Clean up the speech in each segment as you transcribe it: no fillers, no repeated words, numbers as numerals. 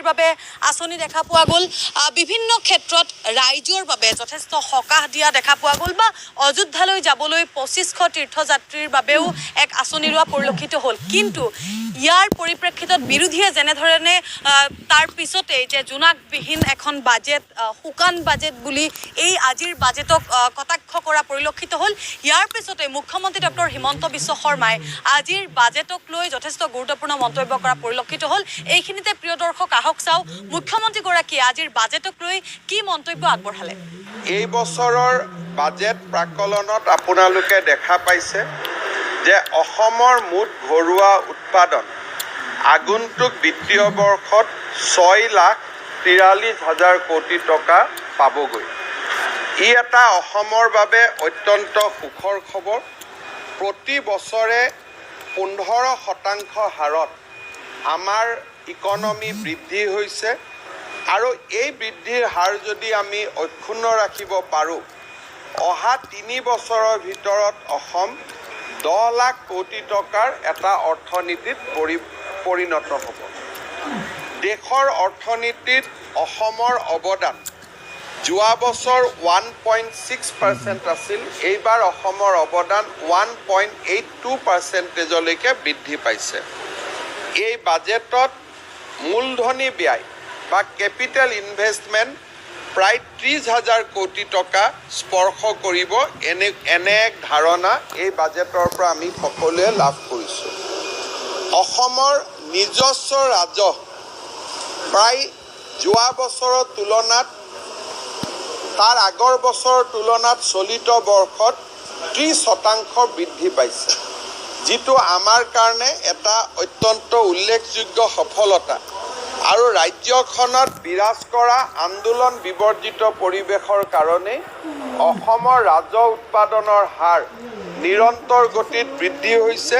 বাবে আঁচনি দেখা পোৱা গ'ল। বিভিন্ন ক্ষেত্ৰত ৰাইজৰ বাবে যথেষ্ট সকাহ দিয়া দেখা পোৱা গ'ল বা অযোধ্যালৈ যাবলৈ ২৫০০ তীৰ্থযাত্ৰীৰ বাবেও এক আঁচনি লোৱা পৰিলক্ষিত হ'ল। কিন্তু ইয়াৰ পৰিপ্ৰেক্ষিতত বিৰোধীয়ে যেনেধৰণে তাৰ পিছতেই যে জোনাকবিহীন এখন বাজেট, শুকান বাজেট বুলি এই আজিৰ বাজেটক কটাক্ষ কৰা পৰিলক্ষিত হ'ল। ইয়াৰ পিছতে মুখ্যমন্ত্ৰী ডক্টৰ হিমন্ত বিশ্ব শৰ্মাই আজিৰ বাজেটক লৈ যথেষ্ট গুৰুত্বপূৰ্ণ মন্তব্য কৰা পৰিলক্ষিত হ'ল। এইখিনিতে প্ৰিয় দৰ্শক আহক চাওঁ মুখ্যমন্ত্ৰীগৰাকীয়ে আজিৰ বাজেটক লৈ কি মন্তব্য আগবঢ়ালে। এই বছৰৰ বাজেট প্ৰাকলনত আপোনালোকে দেখা পাইছে যে অসমৰ মুঠ ঘৰুৱা উৎপাদন আগন্তুক বিত্তীয় বৰ্ষত ৬,৪৩,০০০ কোটি টকা পাবগৈ। ই এটা অসমৰ বাবে অত্যন্ত সুখৰ খবৰ। প্ৰতি বছৰে ১৫% হাৰত আমাৰ ইকনমি বৃদ্ধি হৈছে আৰু এই বৃদ্ধিৰ হাৰ যদি আমি অক্ষুণ্ণ ৰাখিব পাৰোঁ, অহা ৩ বছৰৰ ভিতৰত অসম ১০ লাখ কোটি টকাৰ এটা অৰ্থনীতিত পৰিণত হ'ব। দেশৰ অৰ্থনীতিত অসমৰ অৱদান যোৱা বছৰ 1.6% আছিল, এইবাৰ অসমৰ অৱদান 1.82%লৈকে বৃদ্ধি পাইছে। এই বাজেটত মূলধনী ব্যয় বা কেপিটেল ইনভেষ্টমেণ্ট প্ৰায় ৩০,০০০ কোটি টকা স্পৰ্শ কৰিব, এনে এক ধাৰণা এই বাজেটৰ পৰা আমি সকলোৱে লাভ কৰিছোঁ। অসমৰ নিজস্ব ৰাজহ প্ৰায় যোৱা বছৰৰ তুলনাত, তাৰ আগৰ বছৰৰ তুলনাত চলিত বৰ্ষত ৩০% বৃদ্ধি পাইছে, যিটো আমাৰ কাৰণে এটা অত্যন্ত উল্লেখযোগ্য সফলতা। আৰু ৰাজ্যখনত বিৰাজ কৰা আন্দোলন বিবৰ্জিত পৰিৱেশৰ কাৰণে অসমৰ ৰাজহ উৎপাদনৰ হাৰ নিৰন্তৰ গতিত বৃদ্ধি হৈছে।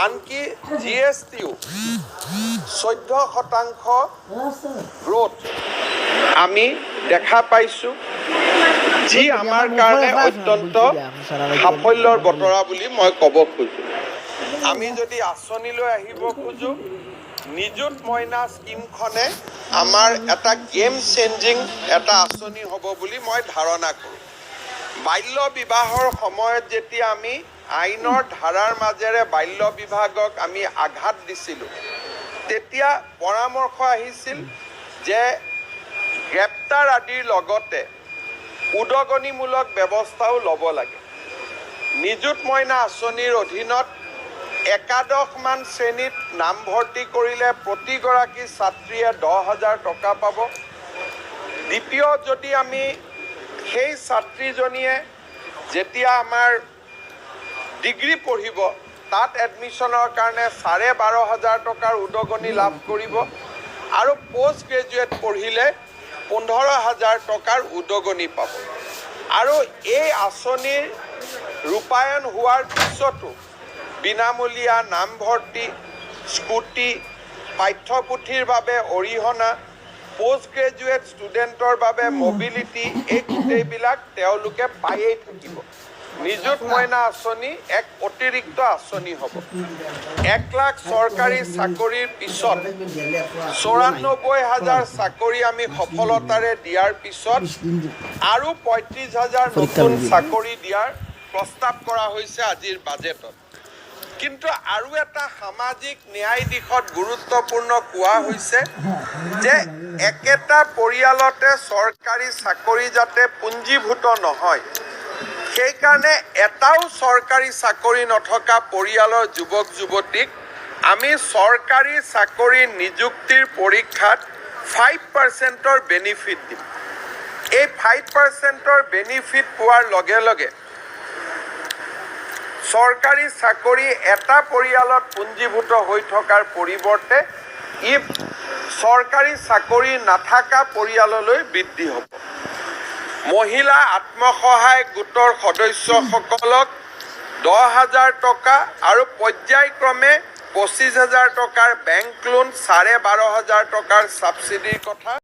আনকি GSTও ১৪% গ্ৰোথ আমি দেখা পাইছোঁ, যি আমাৰ কাৰণে অত্যন্ত সাফল্যৰ বতৰা বুলি মই ক'ব খোজোঁ। আমি যদি আঁচনিলৈ আহিব খোজোঁ, নিযুত মইনা স্কিমখনে আমাৰ এটা গেম চেঞ্জিং এটা আঁচনি হ'ব বুলি মই ধাৰণা কৰোঁ। বাল্য বিবাহৰ সময়ত যেতিয়া আমি আইনৰ ধাৰাৰ মাজেৰে বাল্য বিবাহক আমি আঘাত দিছিলোঁ, তেতিয়া পৰামৰ্শ আহিছিল যে গ্ৰেপ্তাৰ আদিৰ লগতে উদগনিমূলক ব্যৱস্থাও ল'ব লাগে। নিযুত মইনা আঁচনিৰ অধীনত একাদশমান শ্ৰেণীত নামভৰ্তি কৰিলে প্ৰতিগৰাকী ছাত্ৰীয়ে ১০,০০০ টকা পাব। দ্বিতীয়, যদি আমি সেই ছাত্ৰীজনীয়ে যেতিয়া আমাৰ ডিগ্ৰী পঢ়িব, তাত এডমিশ্যনৰ কাৰণে ১২,৫০০ টকাৰ উদগনি লাভ কৰিব আৰু পষ্ট গ্ৰেজুৱেট পঢ়িলে ১৫,০০০ টকাৰ উদগনি পাব। আৰু এই আঁচনিৰ ৰূপায়ণ হোৱাৰ পিছতো বিনামূলীয়া নামভৰ্তি, স্কুটি, পাঠ্যপুথিৰ বাবে অৰিহণা, পষ্ট গ্ৰেজুৱেট ষ্টুডেণ্টৰ বাবে মবিলিটি, এই গোটেইবিলাক তেওঁলোকে পায়েই থাকিব। নিযুত মইনা আঁচনি এক অতিৰিক্ত আঁচনি হ'ব। ১ লাখ চৰকাৰী চাকৰিৰ পিছত ৯৪,০০০ চাকৰি আমি সফলতাৰে দিয়াৰ পিছত আৰু ৩৫,০০০ নতুন চাকৰি দিয়াৰ প্ৰস্তাৱ কৰা হৈছে আজিৰ বাজেটত। কিন্তু আৰু এটা সামাজিক ন্যায় দিশত গুৰুত্বপূৰ্ণ কোৱা হৈছে যে একেটা পৰিয়ালতে চৰকাৰী চাকৰি যাতে পুঞ্জীভূত নহয়, সেইকাৰণে এটাও চৰকাৰী চাকৰি নথকা পৰিয়ালৰ যুৱক যুৱতীক আমি চৰকাৰী চাকৰি নিযুক্তিৰ পৰীক্ষাত 5%ৰ বেনিফিট দিম। এই 5%ৰ বেনিফিট পোৱাৰ লগে লগে চৰকাৰী চাকৰি এটা পৰিয়ালত পুঞ্জীভূত হৈ থকাৰ পৰিৱৰ্তে ই চৰকাৰী চাকৰি নাথাকা পৰিয়াললৈ বৃদ্ধি হ'ব। মহিলা আত্মসহায়ক গোটৰ সদস্যসকলক ১০,০০০ টকা আৰু পৰ্যায়ক্ৰমে ২৫,০০০ টকাৰ বেংক লোন, ১২,৫০০ টকাৰ ছাবচিডিৰ কথা